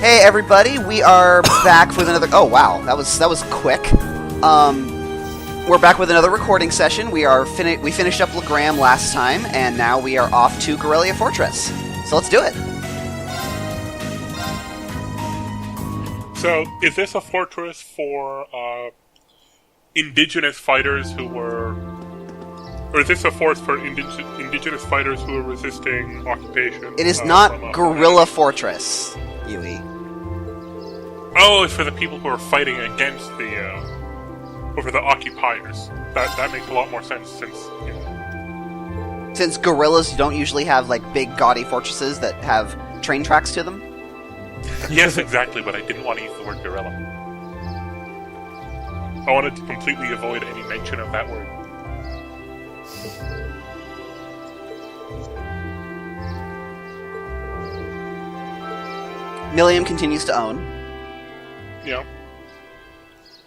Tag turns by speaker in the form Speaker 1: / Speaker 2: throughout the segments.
Speaker 1: Hey everybody, we are back with another. Oh wow, that was quick. We're back with another recording session. We finished up Legram last time, and now we are off to Guerrilla Fortress. So let's do it.
Speaker 2: So, is this a fortress for indigenous fighters who were, or is this a force for indigenous fighters who are resisting occupation?
Speaker 1: It is not Guerrilla Fortress, Yui.
Speaker 2: Oh, it's for the people who are fighting against over the occupiers. That makes a lot more sense
Speaker 1: Since guerrillas don't usually have like big gaudy fortresses that have train tracks to them.
Speaker 2: Yes, exactly, but I didn't want to use the word guerrilla. I wanted to completely avoid any mention of that word.
Speaker 1: Milliam continues to own.
Speaker 2: Yeah.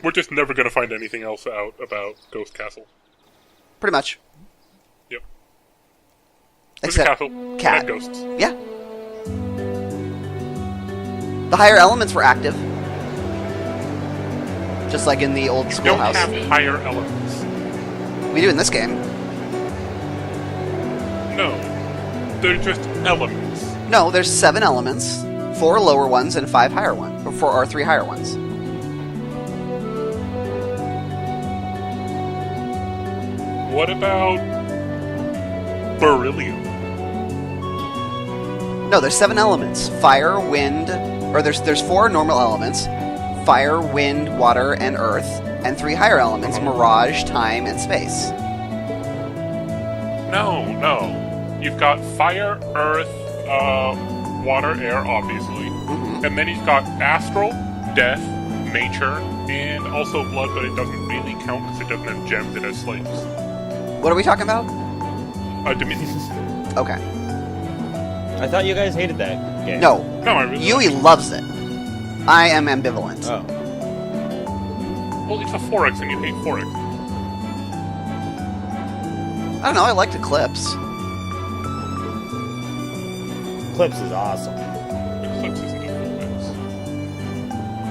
Speaker 2: We're just never going to find anything else out about Ghost Castle.
Speaker 1: Pretty much.
Speaker 2: Yep.
Speaker 1: Except
Speaker 2: castle
Speaker 1: cat.
Speaker 2: And ghosts.
Speaker 1: Yeah. The higher elements were active. Just like in the old schoolhouse.
Speaker 2: Don't have higher elements.
Speaker 1: We do in this game.
Speaker 2: No. They're just elements.
Speaker 1: No, there's 7 elements. 4 lower ones and 5 higher ones. Or 4 or 3 higher ones.
Speaker 2: What about beryllium?
Speaker 1: No, there's 7 elements. Fire, wind, or there's 4 normal elements. Fire, wind, water, and earth. And 3 higher elements, mirage, time, and space.
Speaker 2: No. You've got fire, earth, water, air, obviously.
Speaker 1: Mm-hmm.
Speaker 2: And then you've got astral, death, nature, and also blood, but it doesn't really count because it doesn't have gems, it has slaves.
Speaker 1: What are we talking about?
Speaker 2: Dominions.
Speaker 1: Okay.
Speaker 3: I thought you guys hated that game.
Speaker 1: No,
Speaker 2: I really
Speaker 1: Yui
Speaker 2: like it.
Speaker 1: loves it. I am ambivalent.
Speaker 3: Oh.
Speaker 2: Well, it's a 4X and you hate 4X.
Speaker 1: I don't know, I liked Eclipse.
Speaker 3: Eclipse is awesome.
Speaker 2: Eclipse isn't a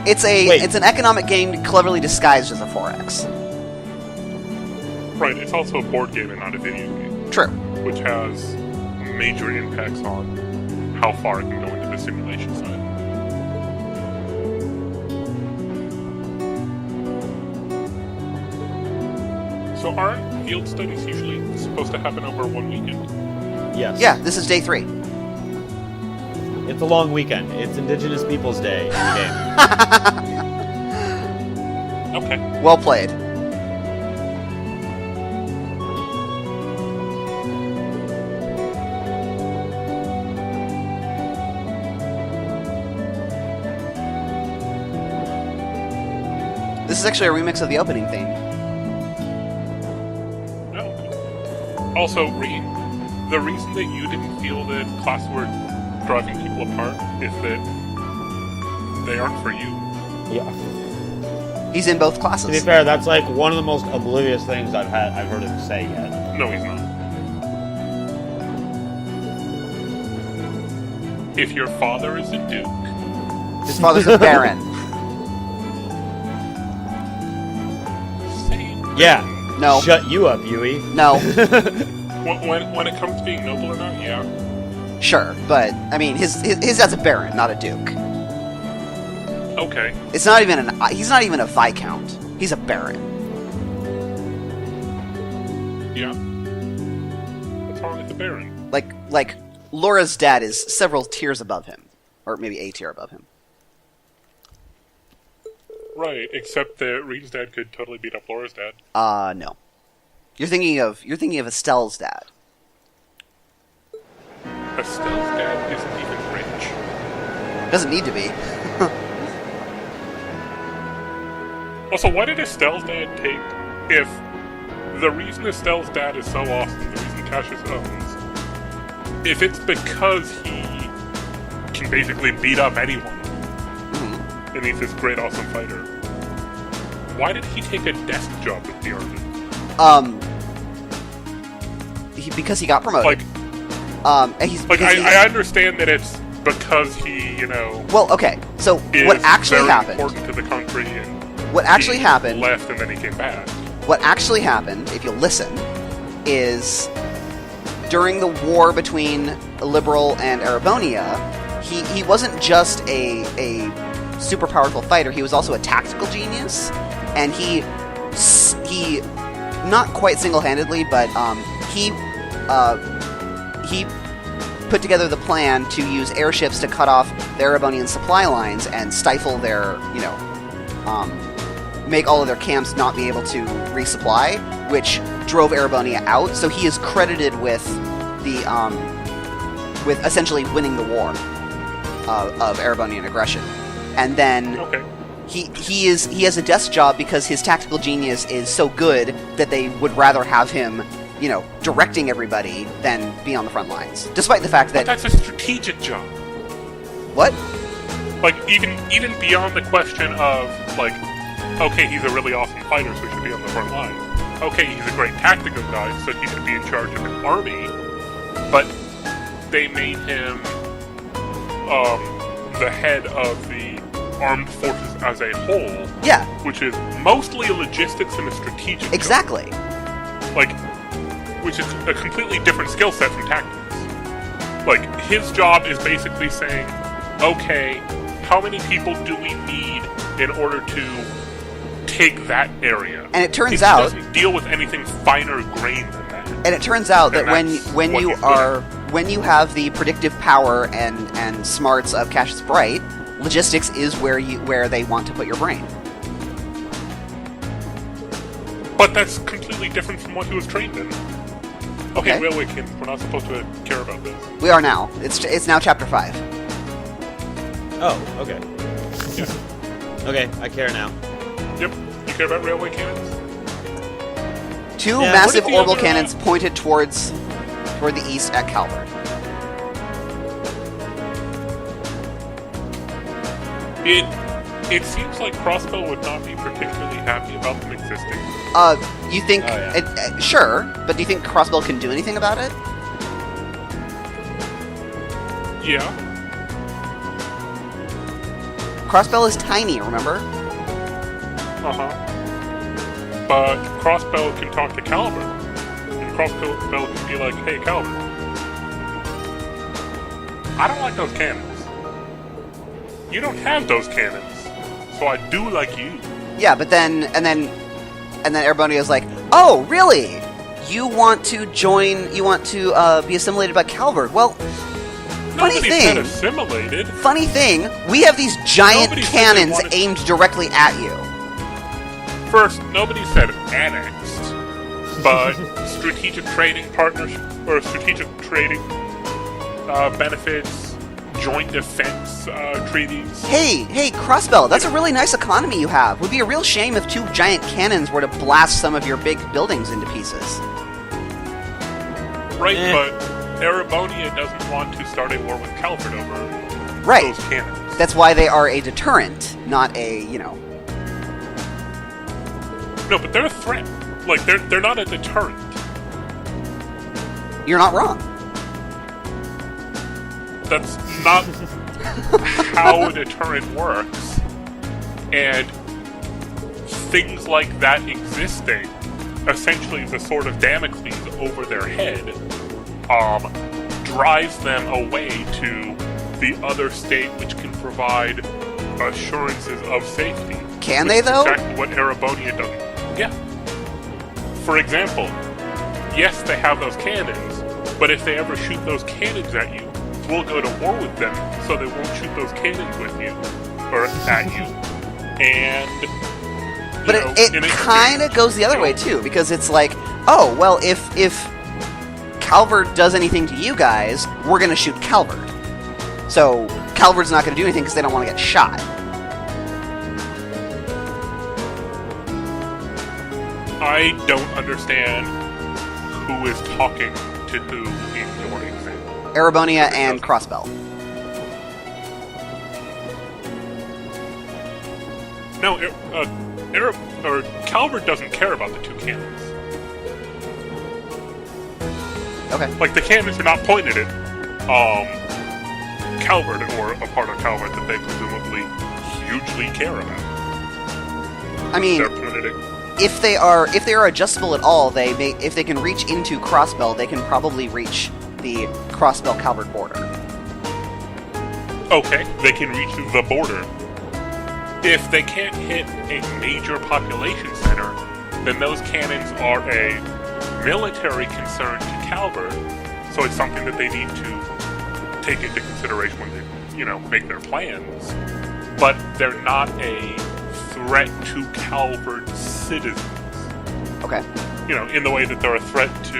Speaker 2: 4X.
Speaker 1: It's an economic game cleverly disguised as a 4X.
Speaker 2: Right, it's also a board game and not a video game.
Speaker 1: True.
Speaker 2: Which has major impacts on how far it can go into the simulation side. So aren't field studies usually supposed to happen over one weekend?
Speaker 3: Yes.
Speaker 1: Yeah, this is day 3.
Speaker 3: It's a long weekend. It's Indigenous Peoples Day in the game.
Speaker 2: Okay.
Speaker 1: Well played. This is actually a remix of the opening theme.
Speaker 2: Oh, cool. Also, Reed, the reason that you didn't feel that classes were driving people apart is that they aren't for you.
Speaker 3: Yeah.
Speaker 1: He's in both
Speaker 3: To be
Speaker 1: classes.
Speaker 3: fair, that's like one of the most oblivious things I've heard him say yet.
Speaker 2: No, he's not. If your father is a duke,
Speaker 1: His father's a baron.
Speaker 2: same.
Speaker 3: Yeah.
Speaker 1: No.
Speaker 3: Shut you up, Yui.
Speaker 1: No.
Speaker 2: When it comes to being noble or not, yeah.
Speaker 1: Sure, but I mean, his dad's a baron, not a duke.
Speaker 2: Okay.
Speaker 1: He's not even a viscount. He's a baron.
Speaker 2: Yeah. What's wrong with the Baron?
Speaker 1: Like Laura's dad is several tiers above him, or maybe a tier above him.
Speaker 2: Right, except that Reed's dad could totally beat up Laura's dad.
Speaker 1: No. You're thinking of Estelle's dad.
Speaker 2: Estelle's dad isn't even rich.
Speaker 1: Doesn't need to be.
Speaker 2: Also, why did Estelle's dad take... If the reason Estelle's dad is so awesome, the reason Cassius owns, if it's because he can basically beat up anyone, and he's this great, awesome fighter, why did he take a desk job with the army?
Speaker 1: Because he got promoted.
Speaker 2: Like,
Speaker 1: I
Speaker 2: understand that it's because he,
Speaker 1: Well, okay. So
Speaker 2: is
Speaker 1: what actually
Speaker 2: very
Speaker 1: happened?
Speaker 2: important to the country, and
Speaker 1: What actually
Speaker 2: he
Speaker 1: happened?
Speaker 2: left and then he came back.
Speaker 1: What actually happened, if you listen, is during the war between Liberal and Erebonia, he wasn't just a super powerful fighter. He was also a tactical genius, and he not quite single-handedly, but he put together the plan to use airships to cut off the Erebonian supply lines and stifle their, make all of their camps not be able to resupply, which drove Erebonia out. So he is credited with with essentially winning the war of Erebonian aggression. And then
Speaker 2: Okay.
Speaker 1: he has a desk job because his tactical genius is so good that they would rather have him, directing everybody than be on the front lines. Despite the fact
Speaker 2: But
Speaker 1: that
Speaker 2: that's a strategic job.
Speaker 1: what?
Speaker 2: Like, even beyond the question of, like, okay, he's a really awesome fighter, so he should be on the front line. Okay, he's a great tactical guy, so he should be in charge of an army. But they made him the head of the armed forces as a whole,
Speaker 1: Yeah,
Speaker 2: which is mostly a logistics and a strategic
Speaker 1: exactly.
Speaker 2: job. Like, which is a completely different skill set from tactics. Like, his job is basically saying, okay, how many people do we need in order to take that area?
Speaker 1: And it turns
Speaker 2: he
Speaker 1: out,
Speaker 2: doesn't deal with anything finer grained than that.
Speaker 1: and it turns out that
Speaker 2: And that's
Speaker 1: when
Speaker 2: what
Speaker 1: you
Speaker 2: he's good at.
Speaker 1: when you have the predictive power and smarts of Cassius Bright, logistics is where they want to put your brain.
Speaker 2: But that's completely different from what he was trained in. Okay,
Speaker 1: Okay.
Speaker 2: Railway Kings, we're not supposed to care about this.
Speaker 1: We are now. It's now chapter 5.
Speaker 3: Oh, okay.
Speaker 2: Yeah.
Speaker 3: Okay, I care now.
Speaker 2: Yep. You care about Railway Cannons?
Speaker 1: Two
Speaker 3: Yeah,
Speaker 1: massive
Speaker 2: what if the
Speaker 1: orbital
Speaker 2: other,
Speaker 1: cannons pointed toward the east at Calvert.
Speaker 2: It seems like Crossbow would not be particularly happy about them existing.
Speaker 1: You think?
Speaker 3: Oh, yeah.
Speaker 1: Sure, but do you think Crossbell can do anything about it?
Speaker 2: Yeah.
Speaker 1: Crossbell is tiny, remember?
Speaker 2: Uh-huh. But Crossbow can talk to Calvert. And Crossbow can be like, hey, Calvert. I don't like those cannons. You don't have those cannons. So I do like you.
Speaker 1: Yeah, but then Erebonia's like, oh, really? You want to join? You want to be assimilated by Calvert? Well,
Speaker 2: Nobody said assimilated.
Speaker 1: funny thing, we have these giant
Speaker 2: Nobody said they
Speaker 1: cannons
Speaker 2: wanted-
Speaker 1: aimed directly at you.
Speaker 2: First, nobody said annexed, but strategic trading partnership or strategic trading benefits, joint defense treaties.
Speaker 1: Hey, Crossbell, that's a really nice economy you have. Would be a real shame if two giant cannons were to blast some of your big buildings into pieces.
Speaker 2: Right,
Speaker 3: Eh.
Speaker 2: but Erebonia doesn't want to start a war with Calvert over
Speaker 1: Right.
Speaker 2: those cannons.
Speaker 1: That's why they are a deterrent, not a,
Speaker 2: No, but they're a threat. Like, they're not a deterrent.
Speaker 1: You're not wrong.
Speaker 2: That's not how a deterrent works. And things like that existing, essentially the sword of Damocles over their head, drives them away to the other state which can provide assurances of safety.
Speaker 1: Can
Speaker 2: Which
Speaker 1: they,
Speaker 2: is
Speaker 1: though?
Speaker 2: Exactly what Erebonia does. Yeah. For example, yes, they have those cannons, but if they ever shoot those cannons at you, we'll go to war with them, so they won't shoot those cannons with you, or at you. And,
Speaker 1: But
Speaker 2: you know,
Speaker 1: it
Speaker 2: in
Speaker 1: kind of
Speaker 2: exchange,
Speaker 1: goes the other way, too, because it's like, oh, well, if Calvert does anything to you guys, we're going to shoot Calvert. So Calvert's not going to do anything because they don't want to get shot.
Speaker 2: I don't understand who is talking to who in your example.
Speaker 1: Erebonia and Crossbell.
Speaker 2: No, Calvert doesn't care about the two cannons.
Speaker 1: Okay.
Speaker 2: Like, the cannons are not pointed at Calvert or a part of Calvert that they presumably hugely care about.
Speaker 1: I mean,
Speaker 2: They're permitted.
Speaker 1: if they are adjustable at all, if they can reach into Crossbell, they can probably reach the Crossbell Calvert border.
Speaker 2: Okay, they can reach the border. If they can't hit a major population center, then those cannons are a military concern to Calvert, so it's something that they need to take into consideration when they, make their plans. But they're not a threat to Calvert citizens.
Speaker 1: Okay.
Speaker 2: In the way that they're a threat to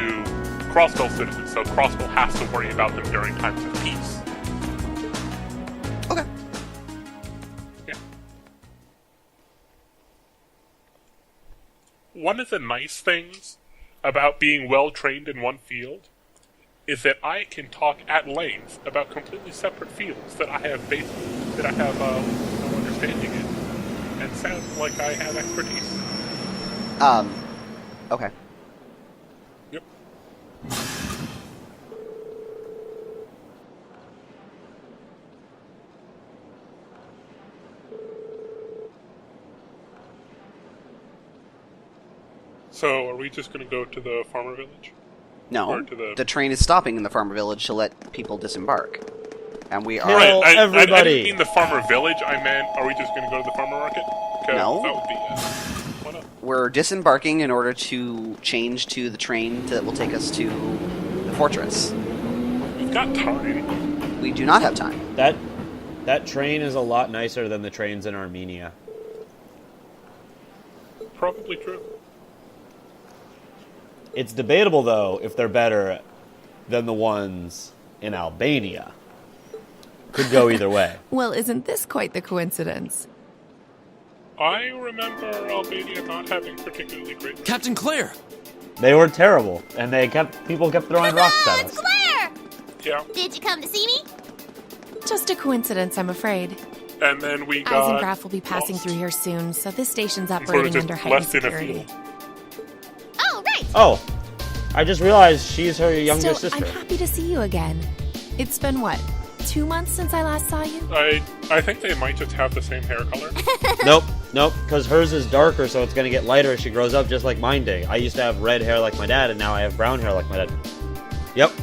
Speaker 2: Crossbell citizens, so Crossbell has to worry about them during times of peace.
Speaker 1: Okay.
Speaker 2: Yeah. One of the nice things about being well trained in one field is that I can talk at length about completely separate fields that I have no understanding in, and sound like I have expertise.
Speaker 1: Okay.
Speaker 2: Yep. So, are we just going to go to the farmer village?
Speaker 1: No,
Speaker 2: Or to
Speaker 1: the train is stopping in the farmer village to let people disembark. And we are...
Speaker 3: Kill
Speaker 2: I
Speaker 3: everybody.
Speaker 2: didn't mean the farmer village, I meant, are we just going to go to the farmer market? 'Cause
Speaker 1: No.
Speaker 2: That would be, why not?
Speaker 1: We're disembarking in order to change to the train that will take us to the fortress.
Speaker 2: We've got time.
Speaker 1: We do not have time.
Speaker 3: That train is a lot nicer than the trains in Armenia.
Speaker 2: Probably true.
Speaker 3: It's debatable, though, if they're better than the ones in Albania. Could go either way.
Speaker 4: Well, isn't this quite the coincidence?
Speaker 2: I remember Albania not having particularly great...
Speaker 5: Captain Claire!
Speaker 3: They were terrible, and people kept throwing rocks at
Speaker 6: It's
Speaker 3: us.
Speaker 6: Claire!
Speaker 2: Yeah.
Speaker 6: Did you come to see me?
Speaker 4: Just a coincidence, I'm afraid.
Speaker 2: And then we got...
Speaker 4: Eisengraf will be passing
Speaker 2: lost.
Speaker 4: through here soon, so this station's
Speaker 2: Sort of
Speaker 4: operating
Speaker 2: just
Speaker 4: under heightened
Speaker 2: left in a
Speaker 4: security.
Speaker 2: field.
Speaker 6: Oh, right.
Speaker 3: Oh, I just realized she's her younger
Speaker 4: Still,
Speaker 3: sister.
Speaker 4: I'm happy to see you again. It's been, 2 months since I last saw you?
Speaker 2: I think they might just have the same hair color.
Speaker 3: Nope, because hers is darker, so it's going to get lighter as she grows up, just like mine did. I used to have red hair like my dad, and now I have brown hair like my dad. Yep,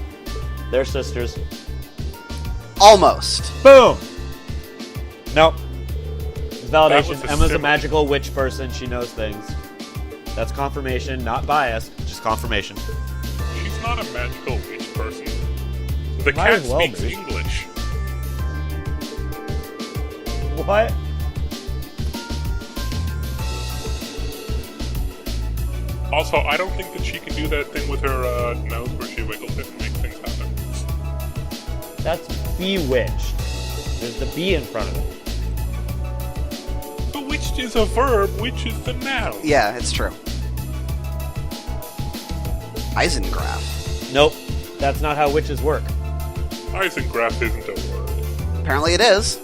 Speaker 3: they're sisters.
Speaker 1: Almost.
Speaker 3: Boom! Nope. It's
Speaker 2: That
Speaker 3: validation.
Speaker 2: was a
Speaker 3: Emma's a
Speaker 2: similar-
Speaker 3: magical witch person. She knows things. That's confirmation, not bias, just confirmation.
Speaker 2: She's not a magical witch person. The
Speaker 3: Might
Speaker 2: cat
Speaker 3: as well
Speaker 2: speaks
Speaker 3: be.
Speaker 2: English.
Speaker 3: What?
Speaker 2: Also, I don't think that she can do that thing with her nose where she wiggles it and makes things happen.
Speaker 3: That's bewitched. There's the B in front of it.
Speaker 2: Bewitched is a verb, which is the noun.
Speaker 1: Yeah, it's true. Eisengraf.
Speaker 3: Nope, that's not how witches work.
Speaker 2: Eisengraf isn't a word.
Speaker 1: Apparently it is.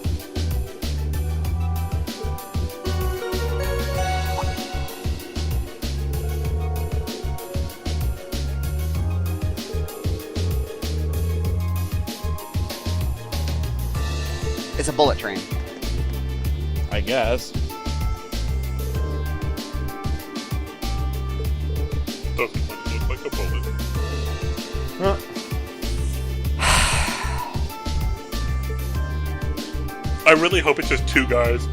Speaker 1: It's a bullet train.
Speaker 3: I guess.
Speaker 2: Doesn't look like a bullet.
Speaker 3: Huh.
Speaker 2: I really hope it's just two guys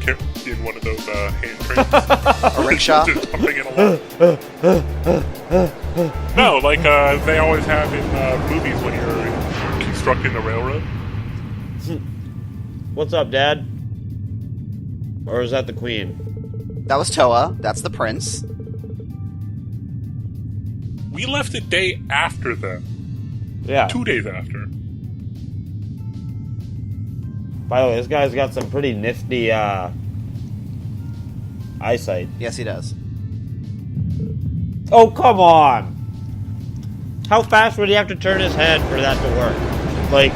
Speaker 2: in one of those hand trains.
Speaker 1: A rickshaw.
Speaker 2: Just jumping it along. No, like they always have in movies when you're constructing a railroad.
Speaker 3: What's up, Dad? Or is that the Queen?
Speaker 1: That was Toa. That's the prince.
Speaker 2: We left a day after them.
Speaker 3: Yeah.
Speaker 2: 2 days after.
Speaker 3: By the way, this guy's got some pretty nifty eyesight.
Speaker 1: Yes, he does.
Speaker 3: Oh, come on! How fast would he have to turn his head for that to work? Like,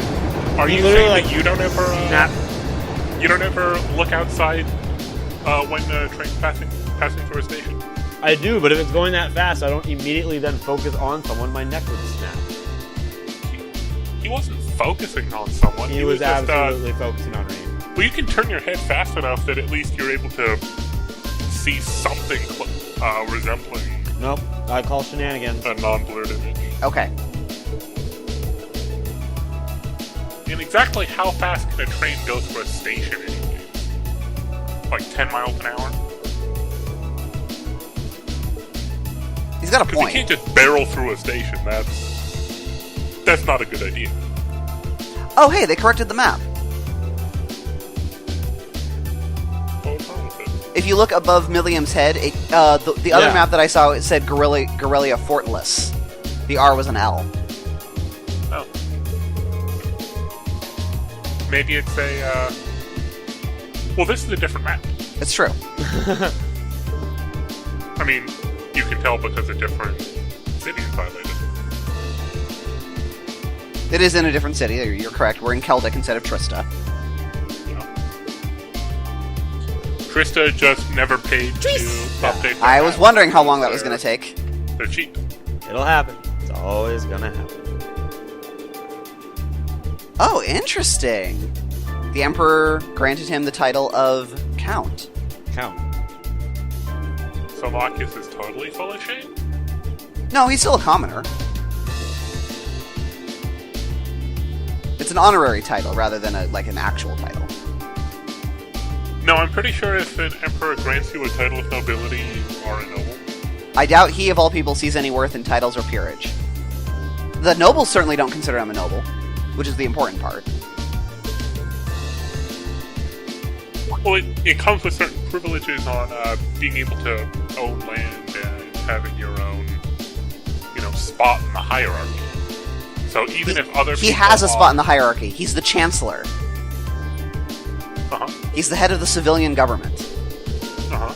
Speaker 2: Are
Speaker 3: he
Speaker 2: you
Speaker 3: literally,
Speaker 2: saying
Speaker 3: like,
Speaker 2: that you don't ever
Speaker 3: snap.
Speaker 2: you don't ever look outside when the train's passing through a station?
Speaker 3: I do, but if it's going that fast, I don't immediately then focus on someone. My neck would snap.
Speaker 2: He wasn't focusing on someone.
Speaker 3: He was
Speaker 2: just,
Speaker 3: absolutely focusing on Reed.
Speaker 2: well, you can turn your head fast enough that at least you're able to see something resembling
Speaker 3: Nope, I call shenanigans.
Speaker 2: a non-blurred image.
Speaker 1: Okay.
Speaker 2: And exactly how fast can a train go through a station anyway? Like 10 miles an hour?
Speaker 1: He's got a
Speaker 2: Because you
Speaker 1: point.
Speaker 2: can't just barrel through a station. That's not a good idea.
Speaker 1: Oh, hey, they corrected the map.
Speaker 2: What's wrong with it?
Speaker 1: If you look above Milliam's head, the other
Speaker 3: Yeah.
Speaker 1: map that I saw, it said Guerrilla Fortless. The R was an L.
Speaker 2: Oh. Maybe it's a, well, this is a different map.
Speaker 1: It's true.
Speaker 2: I mean, you can tell because a different city is highlighted.
Speaker 1: It is in a different city. You're correct. We're in Keldic instead of Trista.
Speaker 2: Yeah. Trista just never paid to update their
Speaker 1: I was
Speaker 2: map.
Speaker 1: wondering how long that was going to take.
Speaker 2: They're cheap.
Speaker 3: It'll happen. It's always gonna happen.
Speaker 1: Oh, interesting. The Emperor granted him the title of Count.
Speaker 3: Count.
Speaker 2: So Locus is totally full of shit?
Speaker 1: No, he's still a commoner. It's an honorary title rather than an actual title.
Speaker 2: No, I'm pretty sure if an emperor grants you a title of nobility, you are a noble.
Speaker 1: I doubt he, of all people, sees any worth in titles or peerage. The nobles certainly don't consider him a noble, which is the important part.
Speaker 2: Well, it comes with certain privileges on being able to own land and having your own, spot in the hierarchy. So even if other
Speaker 1: He
Speaker 2: people
Speaker 1: has a spot in the hierarchy. He's the chancellor.
Speaker 2: Uh-huh.
Speaker 1: He's the head of the civilian government.
Speaker 2: Uh-huh.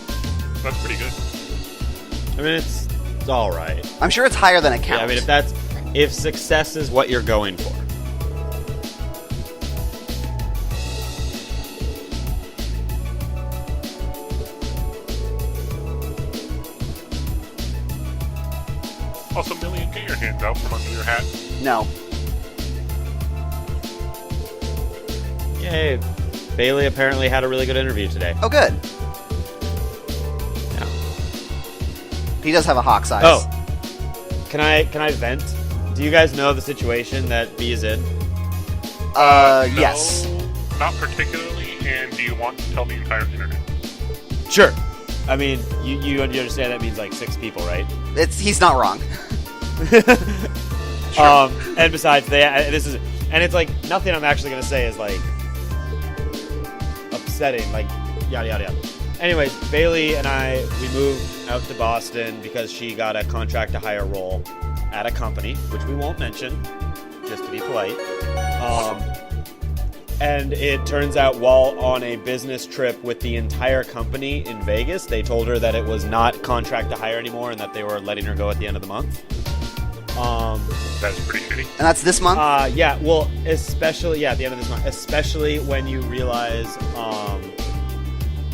Speaker 2: That's pretty good.
Speaker 3: I mean, it's all right.
Speaker 1: I'm sure it's higher than a count.
Speaker 3: Yeah, I mean, if success is what you're going for.
Speaker 2: Also, Million, get your hands out from under your hat.
Speaker 1: No.
Speaker 3: Yay. Bailey apparently had a really good interview today.
Speaker 1: Oh, good.
Speaker 3: Yeah.
Speaker 1: He does have a hawk's eyes.
Speaker 3: Oh. Can I vent? Do you guys know the situation that B is in?
Speaker 2: No,
Speaker 1: Yes.
Speaker 2: Not particularly, and do you want to tell the entire internet?
Speaker 3: Sure. I mean, you understand that means like 6 people, right?
Speaker 1: He's not wrong.
Speaker 3: And besides, it's like nothing I'm actually gonna say is like upsetting, like yada yada yada. Anyways, Bailey and we moved out to Boston because she got a contract to hire role at a company, which we won't mention, just to be polite. And it turns out while on a business trip with the entire company in Vegas, they told her that it was not contract to hire anymore and that they were letting her go at the end of the month.
Speaker 2: That's pretty shitty.
Speaker 1: And that's this month?
Speaker 3: Yeah, well, especially, at the end of this month, especially when you realize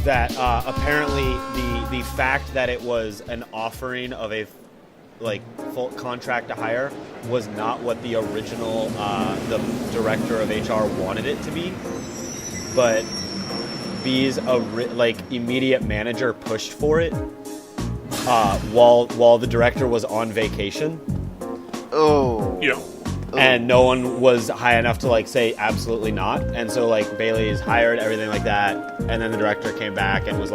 Speaker 3: that apparently the fact that it was an offering of a full contract to hire was not what the original the director of HR wanted it to be, but B's immediate manager pushed for it while the director was on vacation.
Speaker 1: Oh.
Speaker 2: Yeah.
Speaker 3: And no one was high enough to say absolutely not, and so Bailey's hired, everything like that, and then the director came back and was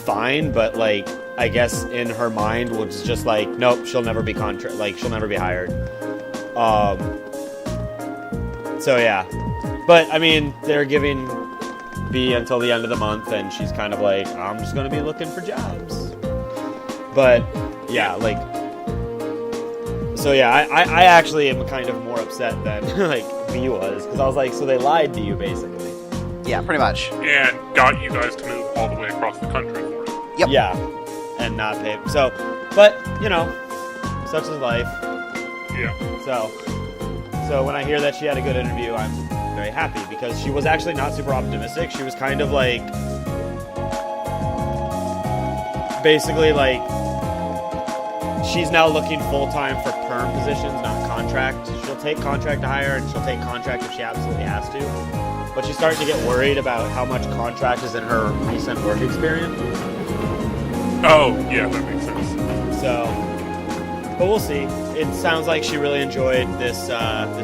Speaker 3: fine, but I guess in her mind was just nope, she'll never be she'll never be hired. So yeah, but I mean they're giving B until the end of the month, and she's kind of I'm just gonna be looking for jobs. But yeah, so yeah, I actually am kind of more upset than B was, because I was so they lied to you basically.
Speaker 1: Yeah, pretty much.
Speaker 2: And got you guys to move all the way across the country for it.
Speaker 1: Yep.
Speaker 3: Yeah, and not pay. So, but such is life.
Speaker 2: Yeah.
Speaker 3: So when I hear that she had a good interview, I'm very happy, because she was actually not super optimistic. She was kind of basically she's now looking full-time for perm positions, not contract contract. She'll take contract to hire, and she'll take contract if she absolutely has to. But she's starting to get worried about how much contract is in her recent work experience.
Speaker 2: Oh, yeah, that makes sense.
Speaker 3: So, but we'll see. It sounds like she really enjoyed this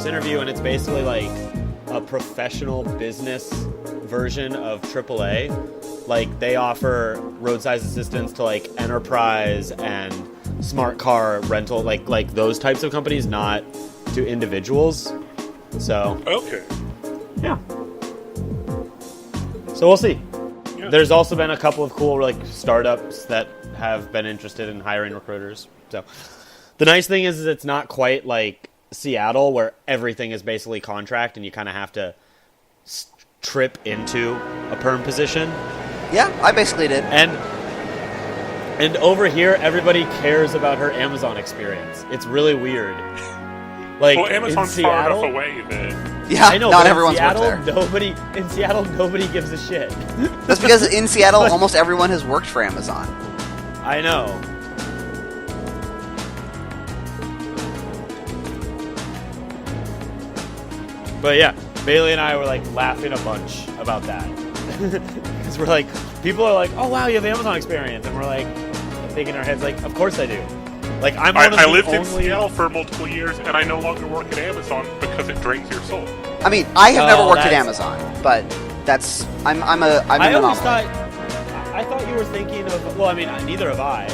Speaker 3: interview, and it's basically like a professional business version of AAA. Like, they offer roadside assistance to like enterprise and smart car rental, like those types of companies, not to individuals. So
Speaker 2: Okay.
Speaker 3: yeah. So we'll see.
Speaker 2: Yeah.
Speaker 3: There's also been a couple of cool like startups that have been interested in hiring recruiters. So the nice thing is it's not quite like Seattle where everything is basically contract and you kind of have to trip into a perm position.
Speaker 1: Yeah, I basically did.
Speaker 3: And over here, everybody cares about her Amazon experience. It's really weird. Like,
Speaker 2: Well, Amazon's
Speaker 3: in Seattle,
Speaker 2: far enough away that...
Speaker 1: Yeah,
Speaker 3: I know,
Speaker 1: not
Speaker 3: but
Speaker 1: everyone's
Speaker 3: in
Speaker 1: worked
Speaker 3: Seattle,
Speaker 1: there.
Speaker 3: in Seattle, nobody gives a shit.
Speaker 1: That's because in Seattle, almost everyone has worked for Amazon.
Speaker 3: I know. But yeah, Bailey and I were like laughing a bunch about that. Because we're like, people are like, oh wow, you have Amazon experience. And we're like, thinking in our heads, like, of course I do. Like, I'm one of the
Speaker 2: I lived in
Speaker 3: only...
Speaker 2: Seattle for multiple years, and I no longer work at Amazon because it drains your soul.
Speaker 1: I mean, I have never worked at
Speaker 3: that's-
Speaker 1: Amazon, but that's I'm an
Speaker 3: I always
Speaker 1: anomaly.
Speaker 3: I thought you were thinking of, well, I mean, neither have I.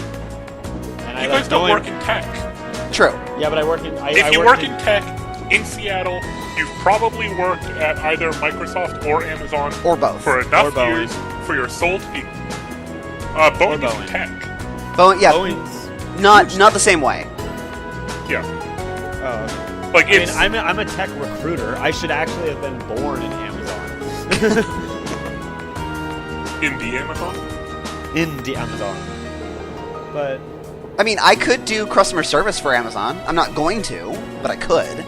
Speaker 3: And
Speaker 2: You guys don't work in tech.
Speaker 1: True.
Speaker 3: Yeah, but I work in...
Speaker 2: If you work in tech in Seattle, you've probably worked at either Microsoft or Amazon
Speaker 1: Or both.
Speaker 2: for enough
Speaker 3: Or Boeing.
Speaker 2: years for your soul to be... Boeing
Speaker 3: Boeing.
Speaker 2: is tech.
Speaker 1: Yeah,
Speaker 3: Boeing's...
Speaker 1: not the same way.
Speaker 2: Yeah.
Speaker 3: Oh, okay.
Speaker 2: Like,
Speaker 3: I mean,
Speaker 2: it's...
Speaker 3: I'm a tech recruiter. I should actually have been born in Amazon.
Speaker 2: in the Amazon?
Speaker 3: In the Amazon. But...
Speaker 1: I mean, I could do customer service for Amazon. I'm not going to, but I could.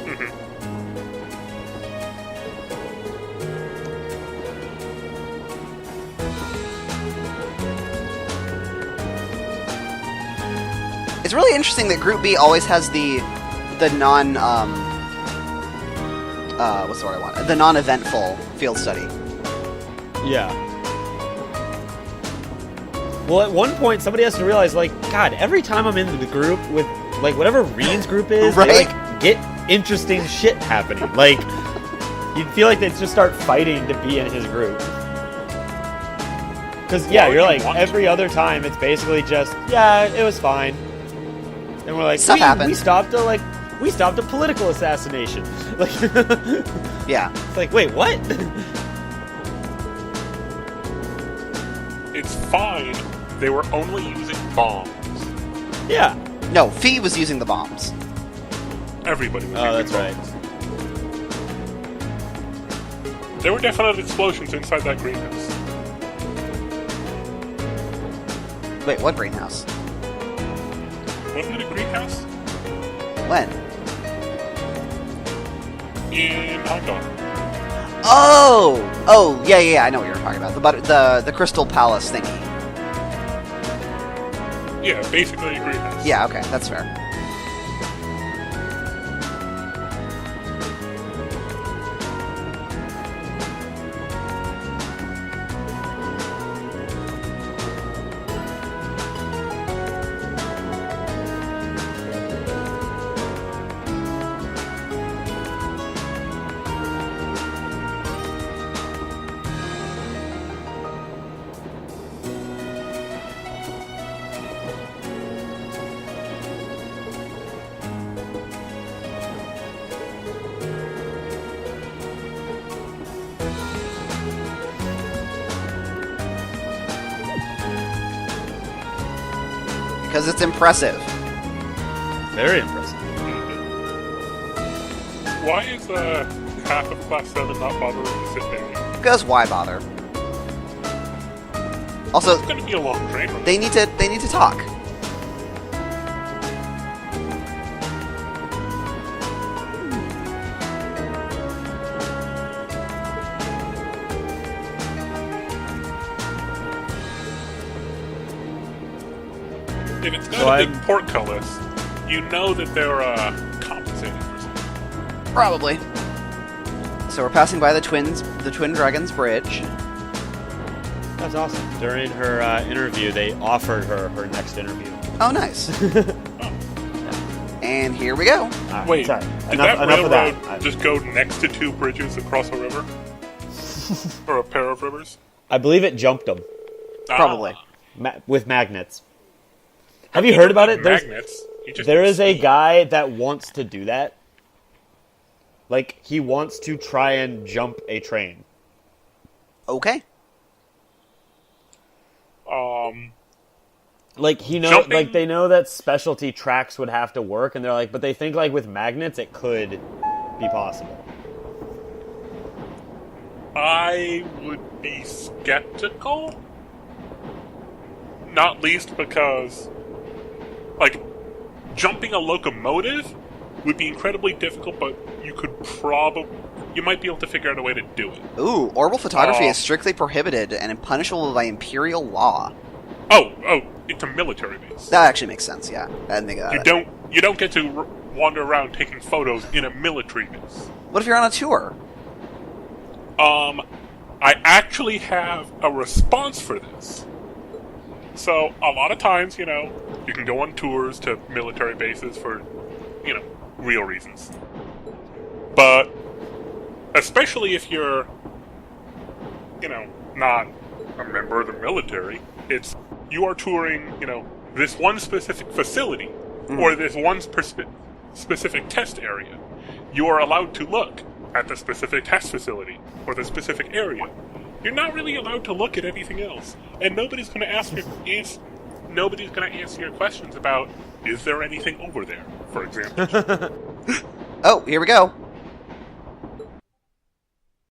Speaker 2: Mhm.
Speaker 1: It's really interesting that Group B always has the non what's the word I want? The non-eventful field study.
Speaker 3: Yeah. Well, at one point, somebody has to realize, like, God, every time I'm in the group with, like, whatever Reen's group is,
Speaker 1: Right?
Speaker 3: they, like, get interesting shit happening. Like, you'd feel like they'd just start fighting to be in his group. Because, yeah,
Speaker 2: Well,
Speaker 3: you're
Speaker 2: you
Speaker 3: like,
Speaker 2: want
Speaker 3: every other time, it's basically just, yeah, it was fine. And we're like,
Speaker 1: Stuff happened.
Speaker 3: we stopped a political assassination. Like,
Speaker 1: Yeah.
Speaker 3: it's like, wait, what?
Speaker 2: It's fine. They were only using bombs.
Speaker 3: Yeah.
Speaker 1: No, Fee was using the bombs.
Speaker 2: Everybody was
Speaker 3: Oh,
Speaker 2: using
Speaker 3: that's
Speaker 2: bombs.
Speaker 3: right.
Speaker 2: There were definite explosions inside that greenhouse.
Speaker 1: Wait, what greenhouse?
Speaker 2: Wasn't it a greenhouse?
Speaker 1: When?
Speaker 2: In Hong Kong.
Speaker 1: Oh, yeah, I know what you're talking about. The Crystal Palace thingy.
Speaker 2: Yeah, basically a greenhouse.
Speaker 1: Yeah, okay, that's fair. Because it's impressive.
Speaker 3: Very impressive.
Speaker 2: Why is half of Class 7 not bothering to sit there?
Speaker 1: Because why bother? Also,
Speaker 2: It's gonna be a long train ride.
Speaker 1: they need to talk.
Speaker 2: If it's got
Speaker 3: So
Speaker 2: a big
Speaker 3: I'm-
Speaker 2: portcullis, you know that they're compensating for something.
Speaker 1: Probably. So we're passing by the Twin Dragons Bridge.
Speaker 3: That's awesome. During her interview, they offered her her next interview.
Speaker 1: Oh, nice. And here we go.
Speaker 2: Wait,
Speaker 3: sorry.
Speaker 2: did
Speaker 3: Enough
Speaker 2: that
Speaker 3: of
Speaker 2: railroad
Speaker 3: that.
Speaker 2: just go next to two bridges across a river? Or a pair of rivers?
Speaker 3: I believe it jumped them
Speaker 1: Probably.
Speaker 3: with magnets. Have you heard about it?
Speaker 2: Magnets.
Speaker 3: There is a guy that wants to do that. Like, he wants to try and jump a train.
Speaker 1: Okay.
Speaker 3: Like,
Speaker 2: Jumping?
Speaker 3: like they know that specialty tracks would have to work, and they're like, but they think like with magnets it could be possible.
Speaker 2: I would be skeptical. Not least because, like, jumping a locomotive would be incredibly difficult, but you might be able to figure out a way to do it.
Speaker 1: Ooh, orbital photography is strictly prohibited and punishable by imperial law.
Speaker 2: Oh, it's a military base.
Speaker 1: That actually makes sense, yeah. I didn't think of that.
Speaker 2: You don't get to wander around taking photos in a military base.
Speaker 1: What if you're on a tour?
Speaker 2: I actually have a response for this. So, a lot of times, you can go on tours to military bases for, real reasons. But, especially if you're, not a member of the military, you are touring, this one specific facility, or this one specific test area. You are allowed to look at the specific test facility, or the specific area. You're not really allowed to look at anything else. And nobody's going to answer your questions about, is there anything over there, for example.
Speaker 1: Oh, here we go.